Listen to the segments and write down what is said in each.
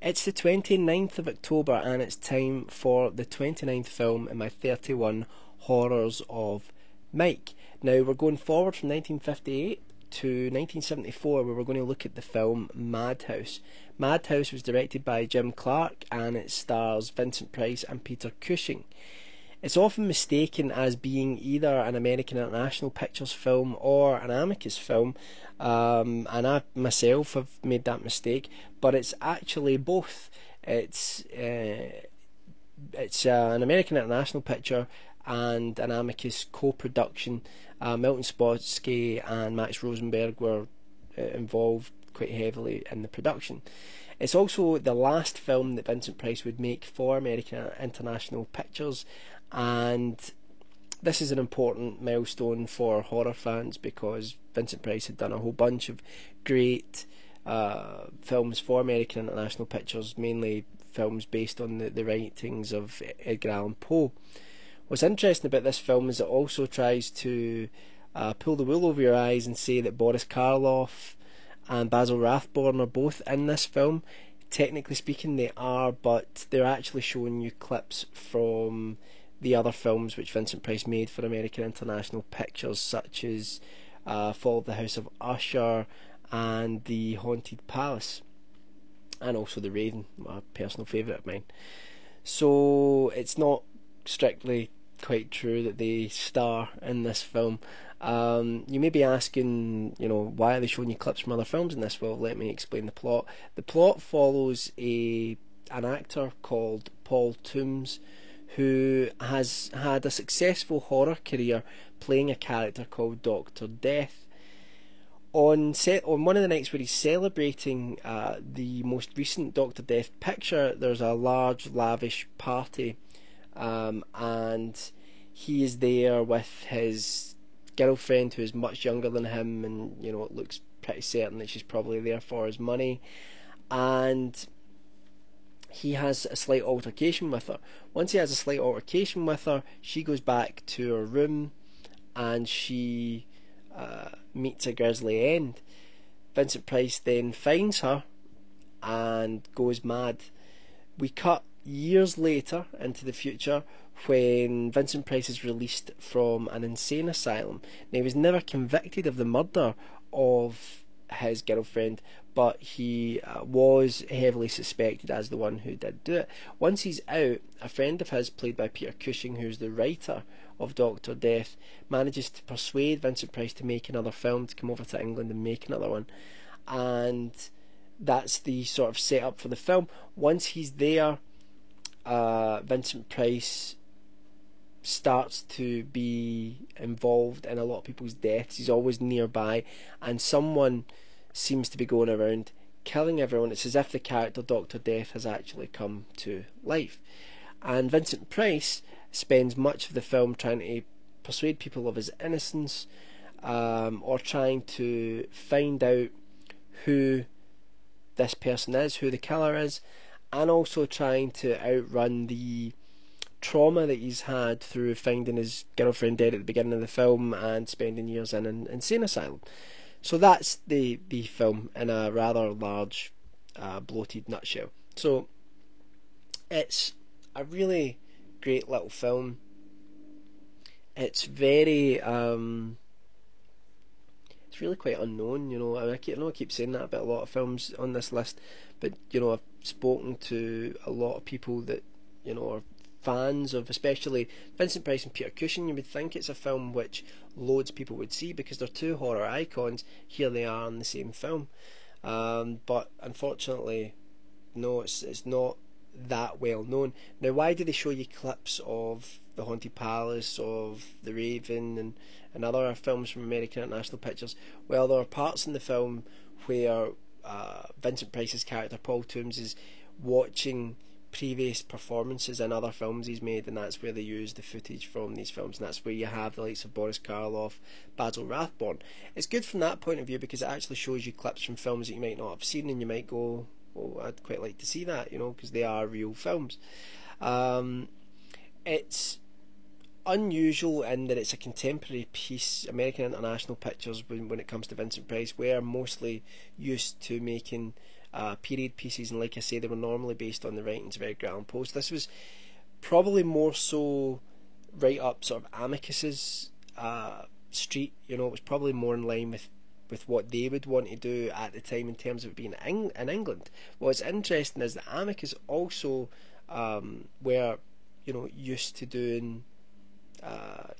It's the 29th of October and it's time for the 29th film in my 31 Horrors of Mike. Now we're going forward from 1958 to 1974 where we're going to look at the film Madhouse. Madhouse was directed by Jim Clark and it stars Vincent Price and Peter Cushing. It's often mistaken as being either an American International Pictures film or an Amicus film, and I myself have made that mistake, but it's actually both. It's an American International picture and an Amicus co-production. Milton Spotsky and Max Rosenberg were involved quite heavily in the production. It's also the last film that Vincent Price would make for American International Pictures, and this is an important milestone for horror fans because Vincent Price had done a whole bunch of great films for American International Pictures, mainly films based on the writings of Edgar Allan Poe. What's interesting about this film is it also tries to pull the wool over your eyes and say that Boris Karloff and Basil Rathbone are both in this film. Technically speaking they are, but they're actually showing you clips from the other films which Vincent Price made for American International Pictures, such as Fall of the House of Usher and The Haunted Palace, and also The Raven, a personal favourite of mine. So it's not strictly quite true that they star in this film. You may be asking, why are they showing you clips from other films in this? Well, let me explain the plot. The plot follows an actor called Paul Toombs, who has had a successful horror career playing a character called Dr. Death. On one of the nights where he's celebrating the most recent Dr. Death picture, there's a large, lavish party, and he is there with his girlfriend, who is much younger than him, and it looks pretty certain that she's probably there for his money, and he has a slight altercation with her. Once he has a slight altercation with her, she goes back to her room and she meets a grisly end. Vincent Price then finds her and goes mad. We cut years later into the future when Vincent Price is released from an insane asylum. Now, he was never convicted of the murder of his girlfriend, but he was heavily suspected as the one who did do it. Once he's out, a friend of his, played by Peter Cushing, who's the writer of Dr. Death, manages to persuade Vincent Price to make another film, to come over to England and make another one, and that's the sort of setup for the film. Once he's there, Vincent Price starts to be involved in a lot of people's deaths. He's always nearby, and someone seems to be going around killing everyone. It's as if the character Dr. Death has actually come to life, and Vincent Price spends much of the film trying to persuade people of his innocence, or trying to find out who this person is, who the killer is, and also trying to outrun the trauma that he's had through finding his girlfriend dead at the beginning of the film and spending years in an insane asylum. So that's the film in a rather large, bloated nutshell. So it's a really great little film. It's very it's really quite unknown, I keep saying that about a lot of films on this list, but I've spoken to a lot of people that are fans of, especially Vincent Price and Peter Cushing. You would think it's a film which loads of people would see because they're two horror icons. Here they are in the same film, but unfortunately, no, it's not that well known. Now, why do they show you clips of The Haunted Palace, of The Raven, and other films from American International Pictures? Well, there are parts in the film where Vincent Price's character Paul Toombs is watching previous performances in other films he's made, and that's where they use the footage from these films, and that's where you have the likes of Boris Karloff, Basil Rathbone. It's good from that point of view because it actually shows you clips from films that you might not have seen, and you might go, oh, I'd quite like to see that, because they are real films. It's unusual in that it's a contemporary piece. American International Pictures, when it comes to Vincent Price, we're mostly used to making period pieces, and like I say, they were normally based on the writings of Edgar Allan Poe. So this was probably more so right up sort of Amicus's street. You know, it was probably more in line with what they would want to do at the time in terms of being in England. What's interesting is that Amicus also were, you know, used to doing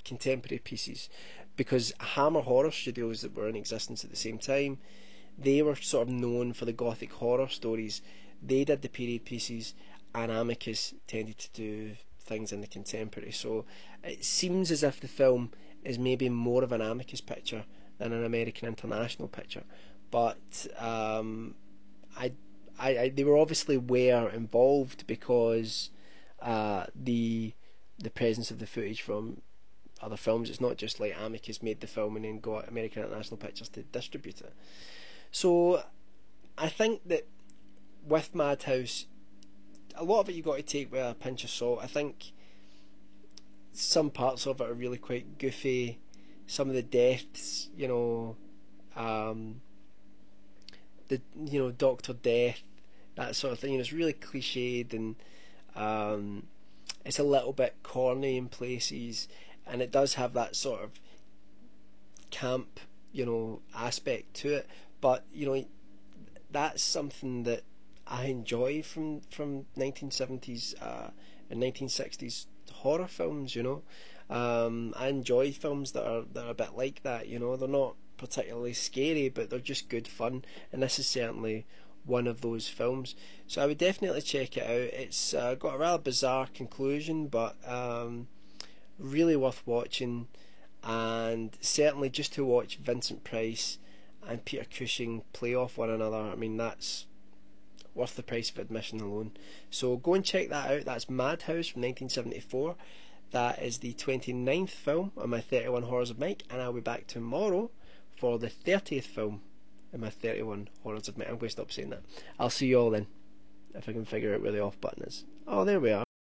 contemporary pieces, because Hammer Horror Studios that were in existence at the same time, they were sort of known for the gothic horror stories. They did the period pieces, and Amicus tended to do things in the contemporary. So it seems as if the film is maybe more of an Amicus picture than an American International picture, but they were obviously involved because the presence of the footage from other films. It's not just like Amicus made the film and then got American International Pictures to distribute it. So I think that with Madhouse, a lot of it you got to take with a pinch of salt. I think some parts of it are really quite goofy. Some of the deaths, you know, Dr. Death, that sort of thing. You know, it's really cliched, and it's a little bit corny in places, and it does have that sort of camp, you know, aspect to it. But you know, that's something that I enjoy from 1970s and 1960s horror films. You know, I enjoy films that are a bit like that. You know, they're not particularly scary, but they're just good fun, and this is certainly one of those films. So I would definitely check it out. It's got a rather bizarre conclusion, but really worth watching, and certainly just to watch Vincent Price and Peter Cushing play off one another, I mean, that's worth the price of admission alone. So go and check that out. That's Madhouse from 1974. That is the 29th film on my 31 Horrors of Mike, and I'll be back tomorrow for the 30th film in my 31 Horrors of Mike. I'm going to stop saying that. I'll see you all then, if I can figure out where the off button is. Oh, there we are.